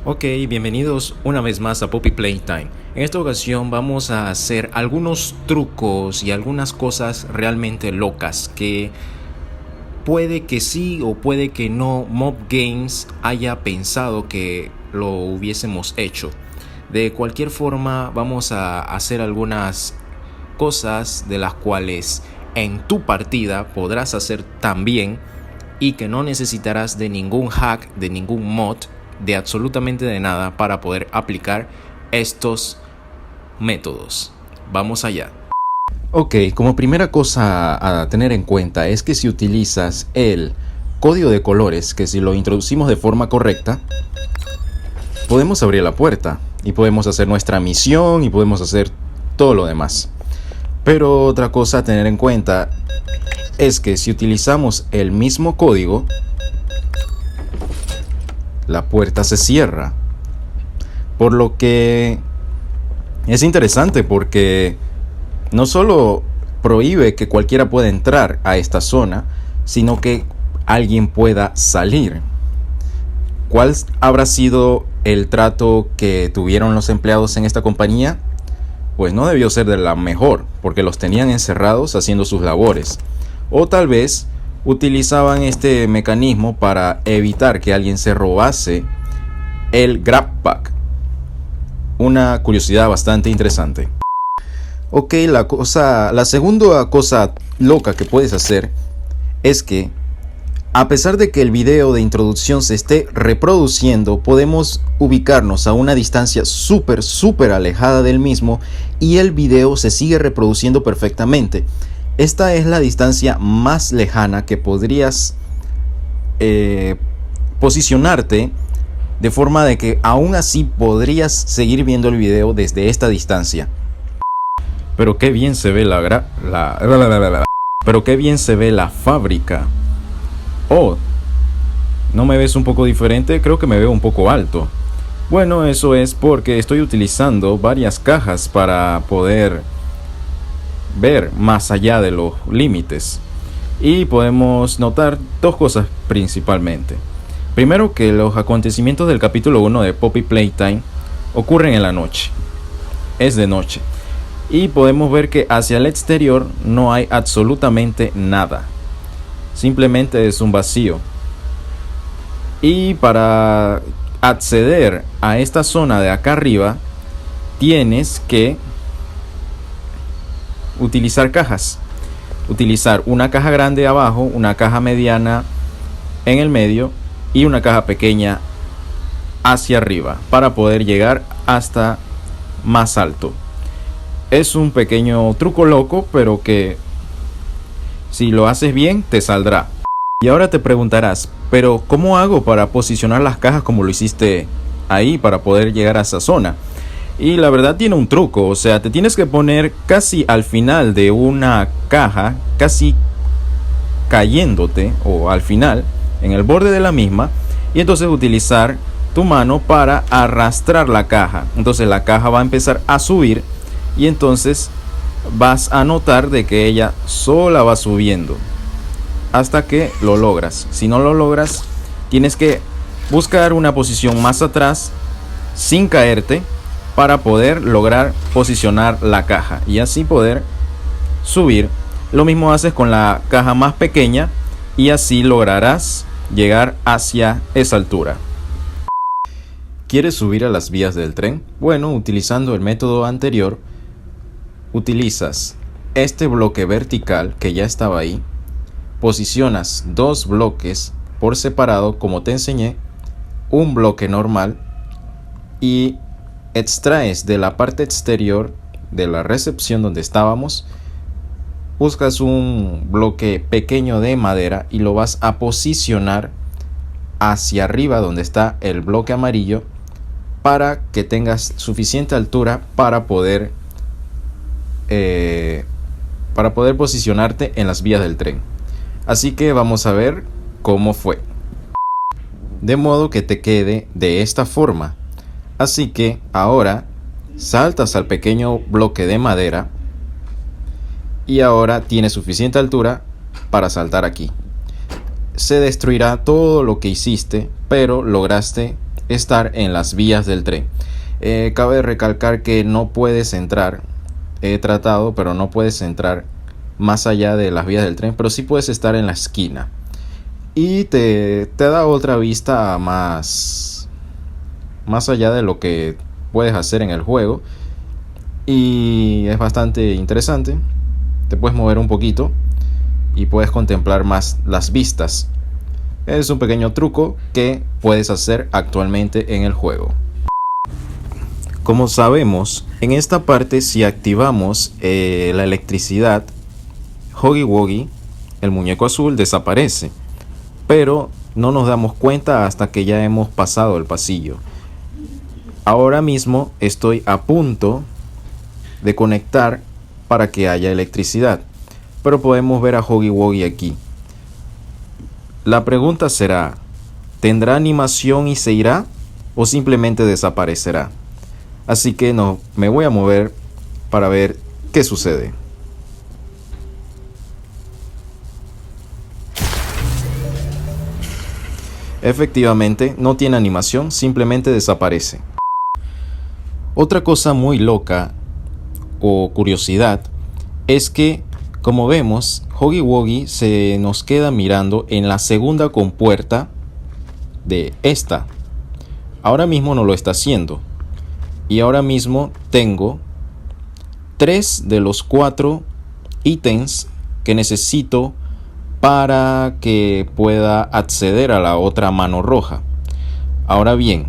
Ok, bienvenidos una vez más a Poppy Playtime. En esta ocasión vamos a hacer algunos trucos y algunas cosas realmente locas que puede que sí o puede que no Mob Games haya pensado que lo hubiésemos hecho. De cualquier forma vamos a hacer algunas cosas de las cuales en tu partida podrás hacer también y que no necesitarás de ningún hack, de ningún mod, de absolutamente de nada para poder aplicar estos métodos. Vamos allá. Ok, como primera cosa a tener en cuenta es que si utilizas el código de colores, que si lo introducimos de forma correcta, podemos abrir la puerta y podemos hacer nuestra misión y podemos hacer todo lo demás. Pero otra cosa a tener en cuenta es que si utilizamos el mismo código, la puerta se cierra. Por lo que es interesante porque no solo prohíbe que cualquiera pueda entrar a esta zona, sino que alguien pueda salir. ¿Cuál habrá sido el trato que tuvieron los empleados en esta compañía? Pues no debió ser de la mejor, porque los tenían encerrados haciendo sus labores. O tal vez utilizaban este mecanismo para evitar que alguien se robase el Grab Pack. Una curiosidad bastante interesante. Ok, la segunda cosa loca que puedes hacer es que, a pesar de que el video de introducción se esté reproduciendo, podemos ubicarnos a una distancia súper alejada del mismo y el video se sigue reproduciendo perfectamente. Esta es la distancia más lejana que podrías posicionarte, de forma de que aún así podrías seguir viendo el video desde esta distancia. Pero qué bien se ve Pero qué bien se ve la fábrica. Oh, ¿no me ves un poco diferente? Creo que me veo un poco alto. Bueno, eso es porque estoy utilizando varias cajas para poder ver más allá de los límites. Y podemos notar dos cosas principalmente. Primero, que los acontecimientos del capítulo 1 de Poppy Playtime ocurren en la noche. Es de noche. Y podemos ver que hacia el exterior no hay absolutamente nada. Simplemente es un vacío. Y para acceder a esta zona de acá arriba, tienes que utilizar cajas. Utilizar una caja grande abajo, una caja mediana en el medio y una caja pequeña hacia arriba para poder llegar hasta más alto. Es un pequeño truco loco, pero que si lo haces bien te saldrá. Y ahora te preguntarás, pero ¿cómo hago para posicionar las cajas como lo hiciste ahí para poder llegar a esa zona? Y la verdad tiene un truco, o sea, te tienes que poner casi al final de una caja, casi cayéndote, o al final, en el borde de la misma, y entonces utilizar tu mano para arrastrar la caja. Entonces la caja va a empezar a subir y entonces vas a notar de que ella sola va subiendo hasta que lo logras. Si no lo logras, tienes que buscar una posición más atrás sin caerte para poder lograr posicionar la caja y así poder subir. Lo mismo haces con la caja más pequeña y así lograrás llegar hacia esa altura. ¿Quieres subir a las vías del tren? Bueno, utilizando el método anterior, utilizas este bloque vertical que ya estaba ahí, posicionas dos bloques por separado como te enseñé, un bloque normal, y extraes de la parte exterior de la recepción donde estábamos, buscas un bloque pequeño de madera y lo vas a posicionar hacia arriba donde está el bloque amarillo para que tengas suficiente altura para poder posicionarte en las vías del tren. Así que vamos a ver cómo fue. De modo que te quede de esta forma. Así que ahora saltas al pequeño bloque de madera y ahora tienes suficiente altura para saltar aquí. Se destruirá todo lo que hiciste, pero lograste estar en las vías del tren. Cabe recalcar que no puedes entrar, he tratado, pero no puedes entrar más allá de las vías del tren, pero sí puedes estar en la esquina. Y te da otra vista más allá de lo que puedes hacer en el juego. Y es bastante interesante. Te puedes mover un poquito y puedes contemplar más las vistas. Es un pequeño truco que puedes hacer actualmente en el juego. Como sabemos, en esta parte si activamos la electricidad, Huggy Wuggy, el muñeco azul, desaparece. Pero no nos damos cuenta hasta que ya hemos pasado el pasillo. Ahora mismo estoy a punto de conectar para que haya electricidad, pero podemos ver a Huggy Wuggy aquí. La pregunta será, ¿tendrá animación y se irá o simplemente desaparecerá? Así que me voy a mover para ver qué sucede. Efectivamente, no tiene animación, simplemente desaparece. Otra cosa muy loca o curiosidad es que, como vemos, Huggy Wuggy se nos queda mirando en la segunda compuerta de esta. Ahora mismo no lo está haciendo. Y ahora mismo tengo 3 de los 4 ítems que necesito para que pueda acceder a la otra mano roja. Ahora bien,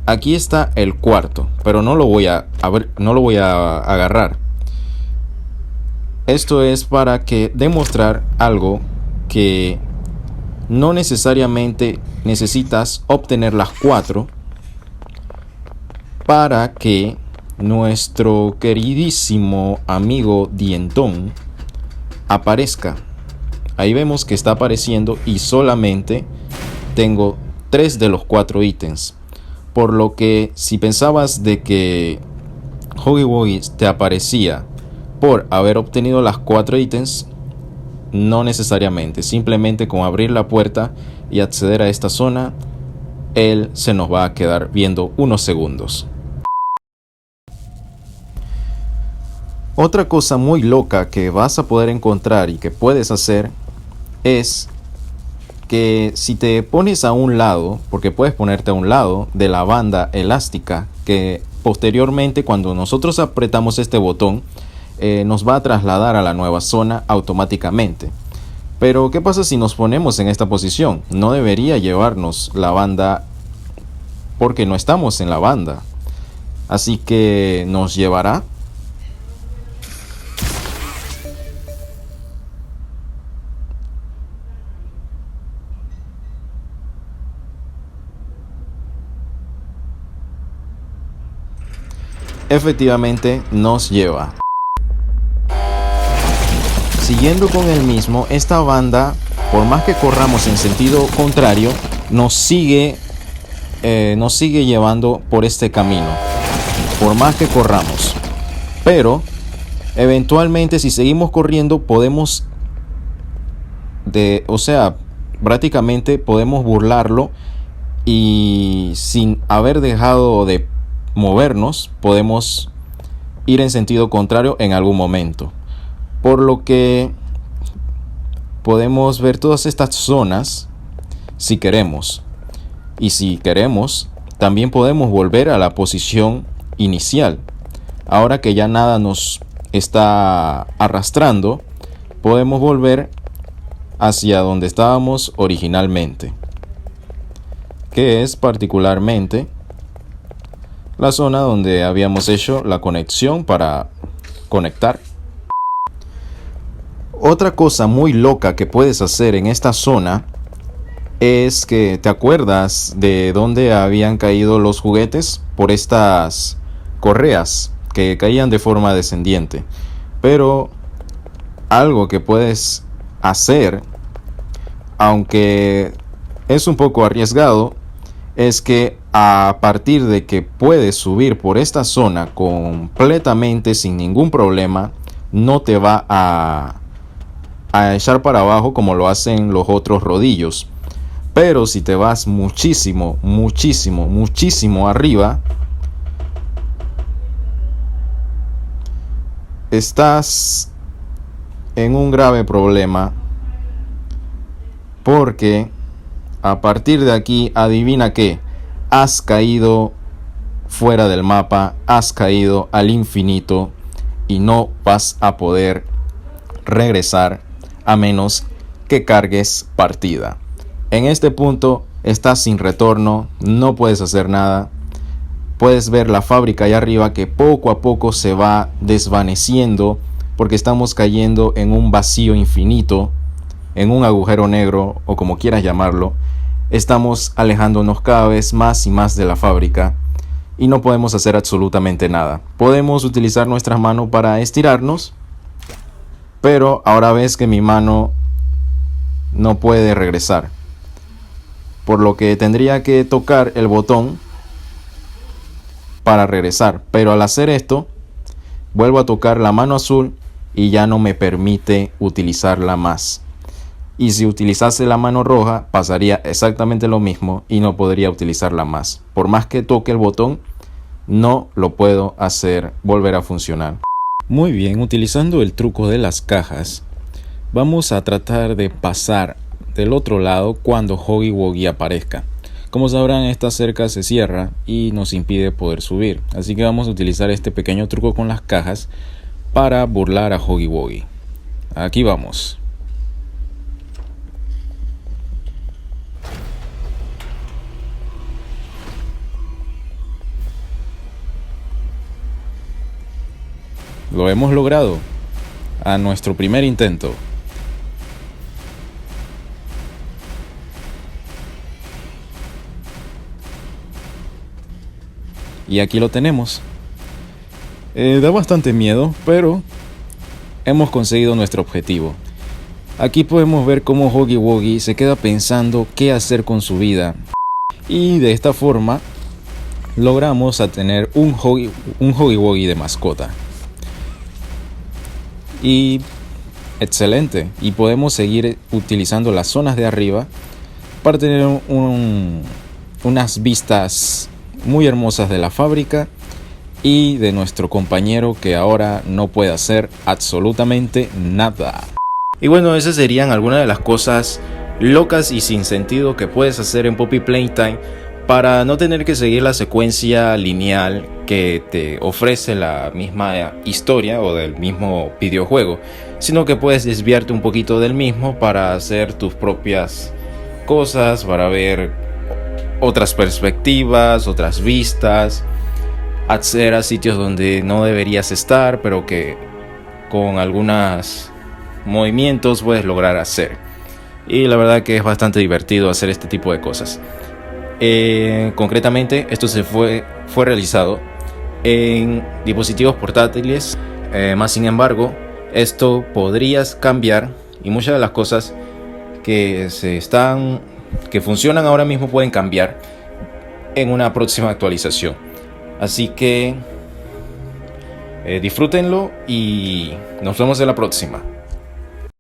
aquí está el cuarto, pero no lo voy a agarrar. Esto es para demostrar algo, que no necesariamente necesitas obtener las 4 para que nuestro queridísimo amigo Dientón aparezca. Ahí vemos que está apareciendo y solamente tengo 3 de los 4 ítems. Por lo que si pensabas de que Huggy Wuggy te aparecía por haber obtenido las 4 ítems, no necesariamente. Simplemente con abrir la puerta y acceder a esta zona, él se nos va a quedar viendo unos segundos. Otra cosa muy loca que vas a poder encontrar y que puedes hacer es que si te pones a un lado, porque puedes ponerte a un lado de la banda elástica, que posteriormente cuando nosotros apretamos este botón nos va a trasladar a la nueva zona automáticamente. Pero ¿qué pasa si nos ponemos en esta posición? No debería llevarnos la banda porque no estamos en la banda. Así que nos llevará efectivamente nos lleva. Siguiendo con el mismo, esta banda, por más que corramos en sentido contrario, nos sigue llevando por este camino, por más que corramos. Pero eventualmente si seguimos corriendo podemos prácticamente podemos burlarlo, y sin haber dejado de movernos podemos ir en sentido contrario en algún momento, por lo que podemos ver todas estas zonas si queremos, y si queremos también podemos volver a la posición inicial. Ahora que ya nada nos está arrastrando, podemos volver hacia donde estábamos originalmente, que es particularmente la zona donde habíamos hecho la conexión para conectar. Otra cosa muy loca que puedes hacer en esta zona es que te acuerdas de dónde habían caído los juguetes, por estas correas que caían de forma descendiente. Pero algo que puedes hacer, aunque es un poco arriesgado, es que a partir de que puedes subir por esta zona completamente sin ningún problema, no te va a echar para abajo como lo hacen los otros rodillos. Pero si te vas muchísimo arriba, estás en un grave problema, porque a partir de aquí, adivina qué, has caído fuera del mapa, has caído al infinito y no vas a poder regresar a menos que cargues partida. En este punto estás sin retorno, no puedes hacer nada. Puedes ver la fábrica allá arriba que poco a poco se va desvaneciendo, porque estamos cayendo en un vacío infinito, en un agujero negro, o como quieras llamarlo. Estamos alejándonos cada vez más y más de la fábrica y no podemos hacer absolutamente nada. Podemos utilizar nuestras manos para estirarnos, pero ahora ves que mi mano no puede regresar, por lo que tendría que tocar el botón para regresar. Pero al hacer esto, vuelvo a tocar la mano azul y ya no me permite utilizarla más. Y si utilizase la mano roja, pasaría exactamente lo mismo y no podría utilizarla más. Por más que toque el botón, no lo puedo hacer volver a funcionar. Muy bien, utilizando el truco de las cajas, vamos a tratar de pasar del otro lado cuando Huggy Wuggy aparezca. Como sabrán, esta cerca se cierra y nos impide poder subir. Así que vamos a utilizar este pequeño truco con las cajas para burlar a Huggy Wuggy. Aquí vamos. Lo hemos logrado a nuestro primer intento. Y aquí lo tenemos. Da bastante miedo, pero hemos conseguido nuestro objetivo. Aquí podemos ver cómo Huggy Wuggy se queda pensando qué hacer con su vida. Y de esta forma logramos a tener un Huggy Wuggy de mascota. Y excelente. Y podemos seguir utilizando las zonas de arriba para tener unas vistas muy hermosas de la fábrica y de nuestro compañero, que ahora no puede hacer absolutamente nada. Y bueno, esas serían algunas de las cosas locas y sin sentido que puedes hacer en Poppy Playtime para no tener que seguir la secuencia lineal que te ofrece la misma historia o del mismo videojuego, sino que puedes desviarte un poquito del mismo para hacer tus propias cosas, para ver otras perspectivas, otras vistas, acceder a sitios donde no deberías estar, pero que con algunos movimientos puedes lograr hacer. Y la verdad que es bastante divertido hacer este tipo de cosas. Concretamente, esto fue realizado en dispositivos portátiles, más sin embargo, esto podrías cambiar, y muchas de las cosas que funcionan ahora mismo pueden cambiar en una próxima actualización. Así que disfrútenlo y nos vemos en la próxima.